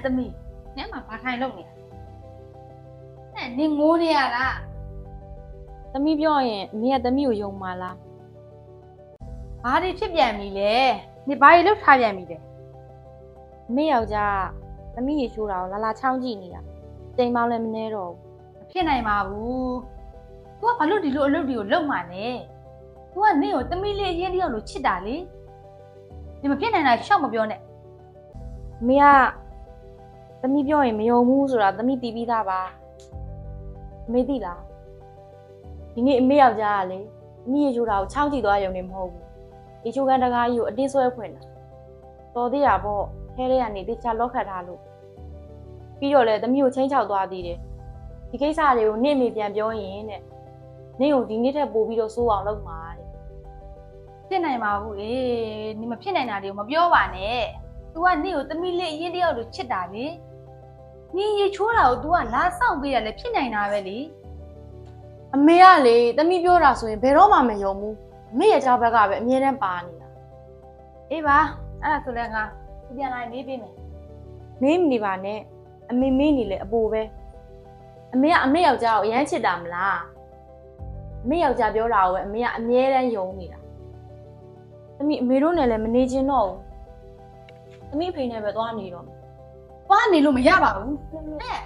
သမီးနင်းမှာဘာထိုင်လုပ်နေလဲနင်းငိုးနေရလား သမီးပြောရင်အမေကသမီးကိုယုံပါလား ဘာတွေဖြစ်ပြန်ပြီလဲနင်ဘာတွေလုပ်ထားပြန်ပြီလဲ အမေယောက်ျားသမီးရေချိုးတာကိုလာချောင်းကြည့်နေတာတိမ်မောင်းလည်းမနေတော့ မဖြစ်နိုင်ပါဘူး तू ကဘာလို့ဒီလိုအလုပ်တွေကိုလုပ်မှလဲ तू ကနင့်ကိုသမီးလေးအရင်တယောက်လိုချစ်တာလေဒီမဖြစ်နိုင်တာရှောက်မပြောနဲ့ အမေကသမီးပြောရင်မယုံဘူးဆိုတာသမီးတီးပြီးသားပါအမေသိလားဒီနေ့အမေယောက်ျားကလေသမီးရေချိုးတာကိုချောင်းကြည့်သွားရုံနဲ့မဟုတ်ဘူးရေချိုးကန်တကားကြီးကိုအတင်းဆွဲဖွင့်တာတော်သေးတာပေါ့ခဲလေးကနေတေချာလော့ခတ်ထားလို့ပြီးတော့လေသမီးကိုချင်းချောက်သွားသေးတယ်ဒီကိစ္စတွေကိုနင့်မေပြန်ပြောရင်တဲ့နင့်ကိုဒီနေ့ထက်ပိုပြီးတော့စိုးအောင်လုပ်မှာတဲ့ ဖြစ်နိုင်ပါဘူးလေနင်မဖြစ်နိုင်တာတွေကိုမပြောပါနဲ့ तू ကနင့်ကိုသမီးလေးအရင်တယောက်လိုချစ်တာလေနင်ရေချိုးတာကို तू ကလာဆောင်ပေးတယ်လေဖြစ်နိုင်တာပဲလေ အမေကလေသမီးပြောတာဆိုရင်ဘယ်တော့မှမယုံဘူးအမေရဲ့ကြောက်ဘက်ကပဲအမြဲတမ်းပါနေတာ အေးပါအဲ့ဒါဆိုလည်းငါပြန်လာနေပေးမယ် မေးမနေပါနဲ့အမေမေးနေလေအပိုပဲအမေကအမေယောက်ျားကိုအရမ်းချစ်တာမလားအမေယောက်ျားပြောတာကိုပဲအမေကအမြဲတမ်းယုံနေတာသမီးအမေတို့နဲ့လည်းမနေချင်တော့ဘူးသမီးအဖေနဲ့ပဲသွားနေတော့ သွားနေလို့မရပါဘူးဟဲ့